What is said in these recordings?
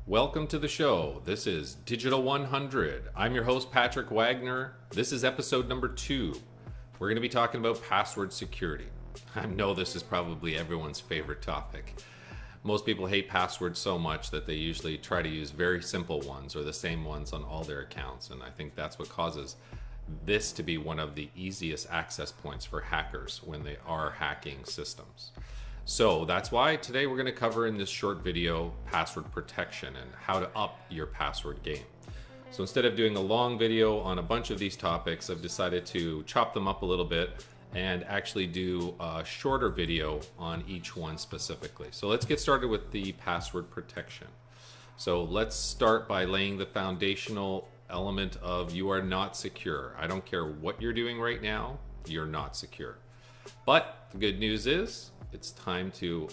Welcome to the show. This is Digital 100. I'm your host, Patrick Wagner. This is episode number 2. We're going to be talking about password security. I know this is probably everyone's favorite topic. Most people hate passwords so much that they usually try to use very simple ones or the same ones on all their accounts. And I think that's what causes this to be one of the easiest access points for hackers when they are hacking systems. So that's why today we're going to cover in this short video password protection and how to up your password game. So instead of doing a long video on a bunch of these topics, I've decided to chop them up a little bit and actually do a shorter video on each one specifically. So let's get started with the password protection. So let's start by laying the foundational element of you are not secure. I don't care what you're doing right now, you're not secure. But the good news is it's time to,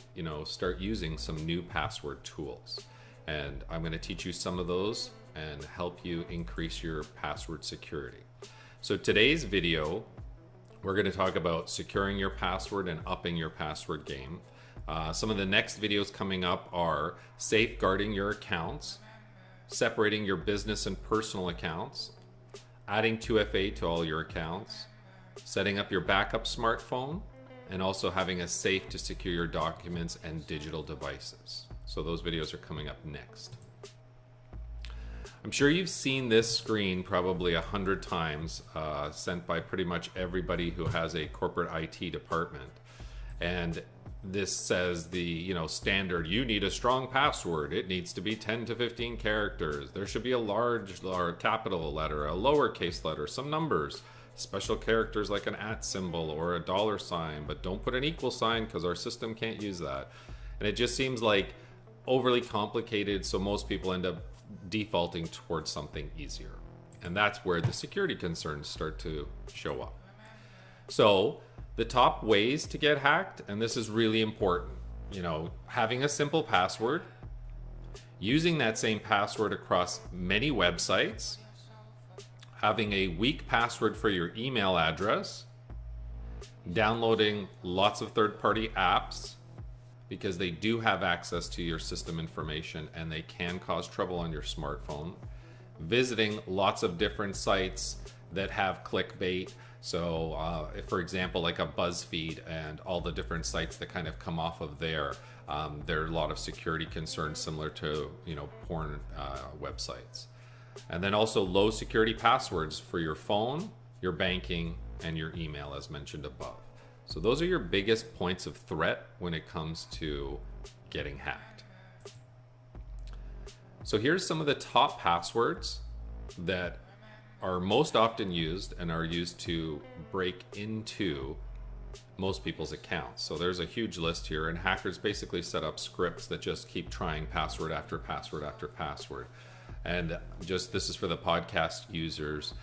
start using some new password tools. And I'm going to teach you some of those and help you increase your password security. So today's video, we're going to talk about securing your password and upping your password game. Some of the next videos coming up are safeguarding your accounts, separating your business and personal accounts, adding 2FA to all your accounts, setting up your backup smartphone, and also having a safe to secure your documents and digital devices. So those videos are coming up next. I'm sure you've seen this screen probably 100 times, sent by pretty much everybody who has a corporate IT department. And this says the standard, you need a strong password. It needs to be 10 to 15 characters. There should be a large capital letter, a lowercase letter, some numbers, special characters like an @ symbol or a $sign, but don't put an equal sign because our system can't use that. And it just seems like overly complicated, so most people end up defaulting towards something easier. And that's where the security concerns start to show up. So the top ways to get hacked, and this is really important, having a simple password, using that same password across many websites, having a weak password for your email address, downloading lots of third-party apps because they do have access to your system information and they can cause trouble on your smartphone, visiting lots of different sites that have clickbait. So for example, like a BuzzFeed and all the different sites that kind of come off of there are a lot of security concerns similar to porn websites. And then also low security passwords for your phone, your banking, and your email as mentioned above. So those are your biggest points of threat when it comes to getting hacked. So here's some of the top passwords that are most often used and are used to break into most people's accounts. So there's a huge list here, and hackers basically set up scripts that just keep trying password after password after password. And just this is for the podcast users.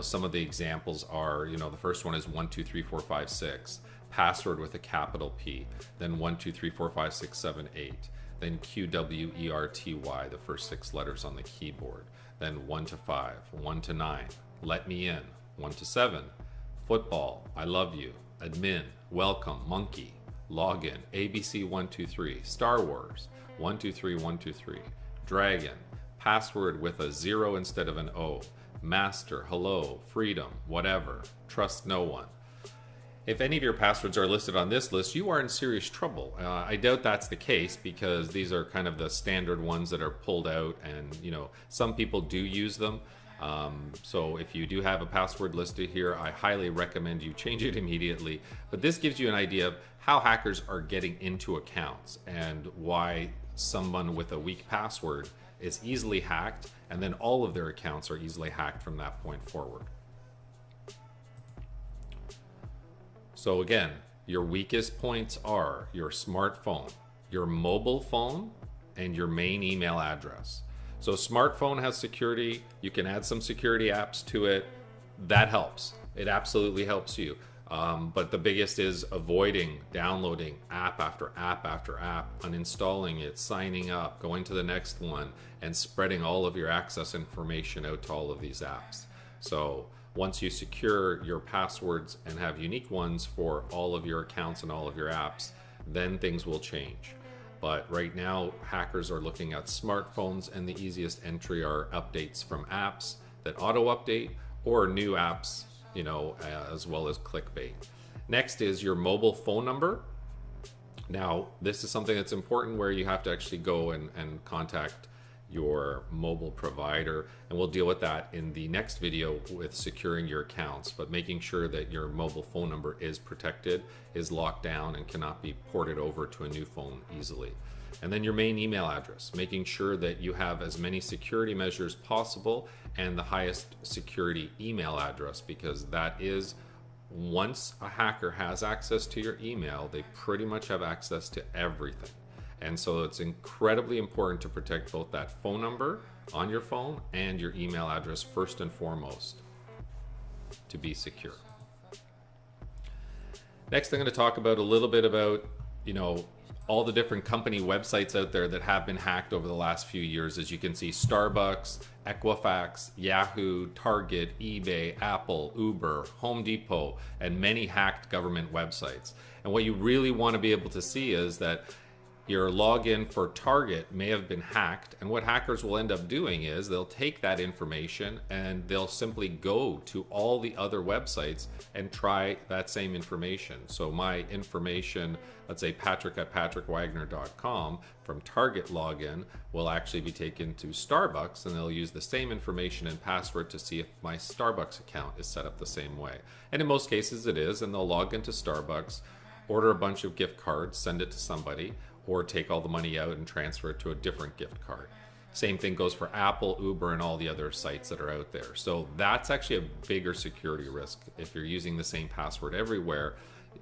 Some of the examples are, the first one is 123456, password with a capital P, then 12345678, then QWERTY, the first 6 letters on the keyboard, then 1 to 5, 1 to 9, let me in, 1 to 7, football, I love you, admin, welcome, monkey, login, ABC123, Star Wars, 123123, dragon, password with a 0 instead of an O, master, hello, freedom, whatever, trust no one. If any of your passwords are listed on this list, you are in serious trouble. I doubt that's the case because these are kind of the standard ones that are pulled out, and some people do use them. So if you do have a password listed here, I highly recommend you change it immediately. But this gives you an idea of how hackers are getting into accounts and why someone with a weak password is easily hacked, and then all of their accounts are easily hacked from that point forward. So again, your weakest points are your smartphone, your mobile phone, and your main email address. So smartphone has security, you can add some security apps to it, that helps. It absolutely helps you. But the biggest is avoiding downloading app after app after app, uninstalling it, signing up, going to the next one, and spreading all of your access information out to all of these apps. So once you secure your passwords and have unique ones for all of your accounts and all of your apps, then things will change. But right now, hackers are looking at smartphones, and the easiest entry are updates from apps that auto-update or new apps, as well as clickbait. Next is your mobile phone number. Now, this is something that's important where you have to actually go and contact your mobile provider, and we'll deal with that in the next video with securing your accounts, but making sure that your mobile phone number is protected, is locked down, and cannot be ported over to a new phone easily. And then your main email address, making sure that you have as many security measures possible and the highest security email address, because that is, once a hacker has access to your email, they pretty much have access to everything. And so it's incredibly important to protect both that phone number on your phone and your email address first and foremost to be secure. Next, I'm going to talk about a little bit about, all the different company websites out there that have been hacked over the last few years. As you can see, Starbucks, Equifax, Yahoo, Target, eBay, Apple, Uber, Home Depot, and many hacked government websites. And what you really want to be able to see is that your login for Target may have been hacked, and what hackers will end up doing is they'll take that information and they'll simply go to all the other websites and try that same information. So my information, let's say patrick@patrickwagner.com from Target login, will actually be taken to Starbucks, and they'll use the same information and password to see if my Starbucks account is set up the same way. And in most cases it is, and they'll log into Starbucks, order a bunch of gift cards, send it to somebody, or take all the money out and transfer it to a different gift card. Same thing goes for Apple, Uber, and all the other sites that are out there. So that's actually a bigger security risk. If you're using the same password everywhere,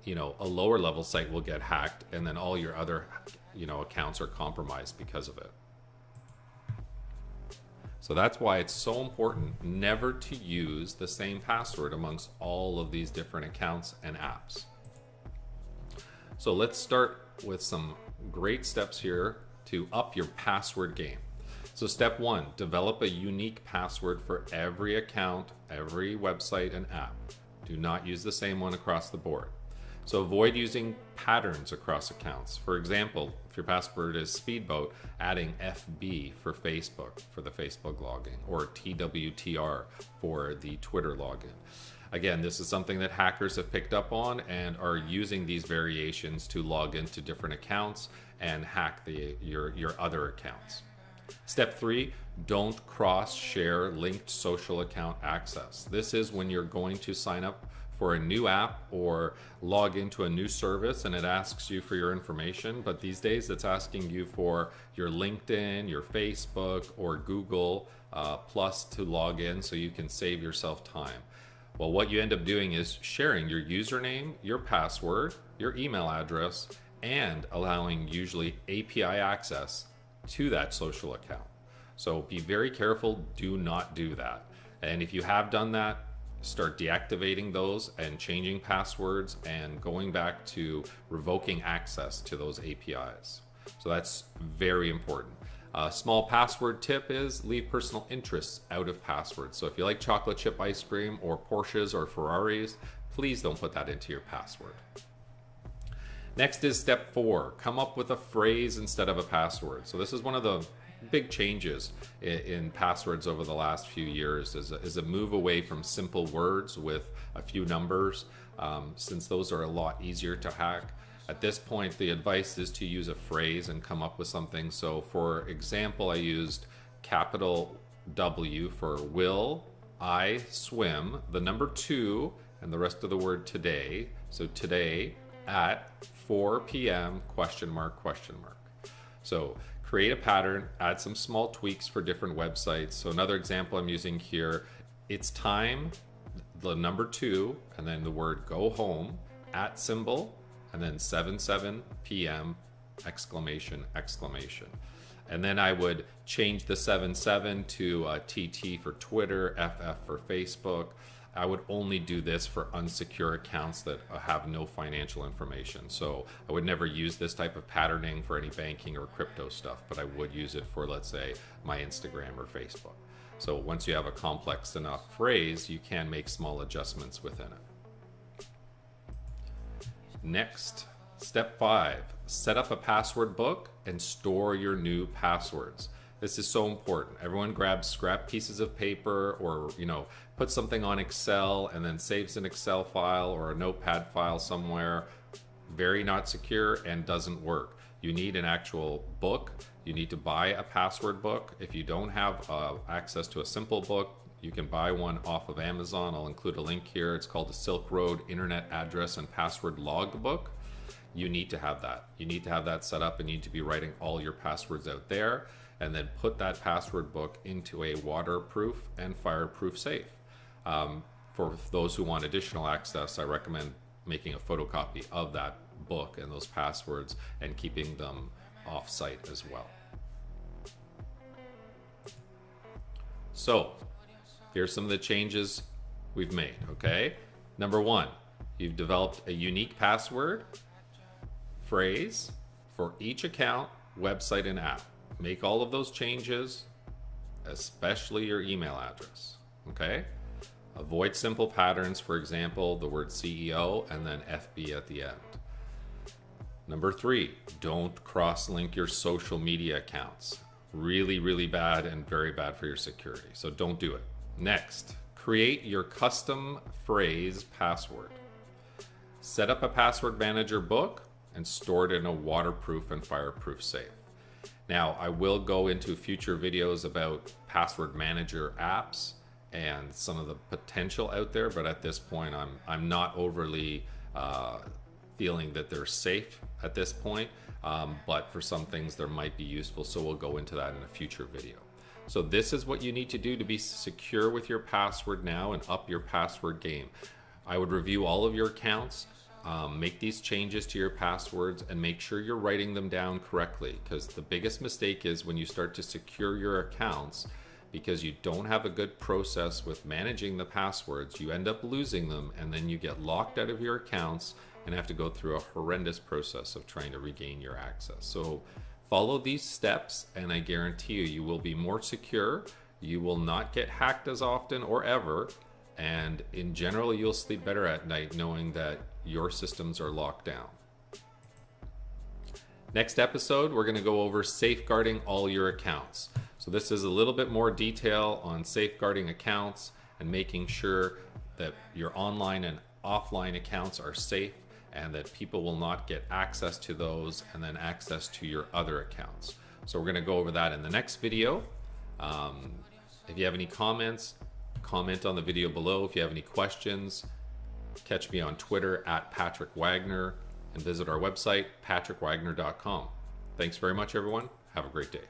a lower level site will get hacked, and then all your other, accounts are compromised because of it. So that's why it's so important never to use the same password amongst all of these different accounts and apps. So let's start with some great steps here to up your password game. So step 1, develop a unique password for every account, every website and app. Do not use the same one across the board. So avoid using patterns across accounts. For example, if your password is speedboat, adding FB for Facebook for the Facebook login, or TWTR for the Twitter login. Again, this is something that hackers have picked up on and are using these variations to log into different accounts and hack your other accounts. Step 3, don't cross-share linked social account access. This is when you're going to sign up for a new app or log into a new service and it asks you for your information, but these days it's asking you for your LinkedIn, your Facebook, or Google Plus to log in so you can save yourself time. Well, what you end up doing is sharing your username, your password, your email address, and allowing usually API access to that social account. So be very careful, do not do that. And if you have done that, start deactivating those and changing passwords and going back to revoking access to those APIs. So that's very important. A small password tip is leave personal interests out of passwords. So if you like chocolate chip ice cream or Porsches or Ferraris, please don't put that into your password. Next is step 4, come up with a phrase instead of a password. So this is one of the big changes in passwords over the last few years is a move away from simple words with a few numbers, since those are a lot easier to hack. At this point, the advice is to use a phrase and come up with something. So for example, I used capital W for will I swim, the number 2, and the rest of the word today. So today at 4 p.m. ? So create a pattern, add some small tweaks for different websites. So another example I'm using here, it's time, the number 2, and then the word go home, at symbol, and then 7 p.m. ! And then I would change the 77 to TT for Twitter, FF for Facebook. I would only do this for unsecure accounts that have no financial information. So I would never use this type of patterning for any banking or crypto stuff, but I would use it for, let's say, my Instagram or Facebook. So once you have a complex enough phrase, you can make small adjustments within it. Next Step 5, set up a password book and store your new passwords. This is so important. Everyone grabs scrap pieces of paper or, puts something on Excel and then saves an Excel file or a notepad file somewhere. Very not secure and doesn't work. You need an actual book. You need to buy a password book. If you don't have access to a simple book, you can buy one off of Amazon. I'll include a link here. It's called the Silk Road Internet Address and Password Logbook. You need to have that. You need to have that set up and you need to be writing all your passwords out there, and then put that password book into a waterproof and fireproof safe. For those who want additional access, I recommend making a photocopy of that book and those passwords and keeping them off-site as well. So here's some of the changes we've made, okay? Number 1, you've developed a unique password phrase for each account, website, and app. Make all of those changes, especially your email address, okay? Avoid simple patterns, for example, the word CEO and then FB at the end. Number 3, don't cross-link your social media accounts. Really, really bad and very bad for your security, so don't do it. Next, create your custom phrase password. Set up a password manager book and store it in a waterproof and fireproof safe. Now, I will go into future videos about password manager apps and some of the potential out there, but at this point, I'm not overly feeling that they're safe at this point, but for some things, there might be useful, so we'll go into that in a future video. So this is what you need to do to be secure with your password now and up your password game. I would review all of your accounts, make these changes to your passwords, and make sure you're writing them down correctly, because the biggest mistake is when you start to secure your accounts, because you don't have a good process with managing the passwords, you end up losing them, and then you get locked out of your accounts and have to go through a horrendous process of trying to regain your access. So follow these steps and I guarantee you will be more secure, you will not get hacked as often or ever, and in general you'll sleep better at night knowing that your systems are locked down. Next episode, we're going to go over safeguarding all your accounts. So this is a little bit more detail on safeguarding accounts and making sure that your online and offline accounts are safe and that people will not get access to those and then access to your other accounts. So we're going to go over that in the next video. If you have any comments, comment on the video below. If you have any questions, catch me on Twitter at Patrick Wagner and visit our website, patrickwagner.com. Thanks very much, everyone. Have a great day.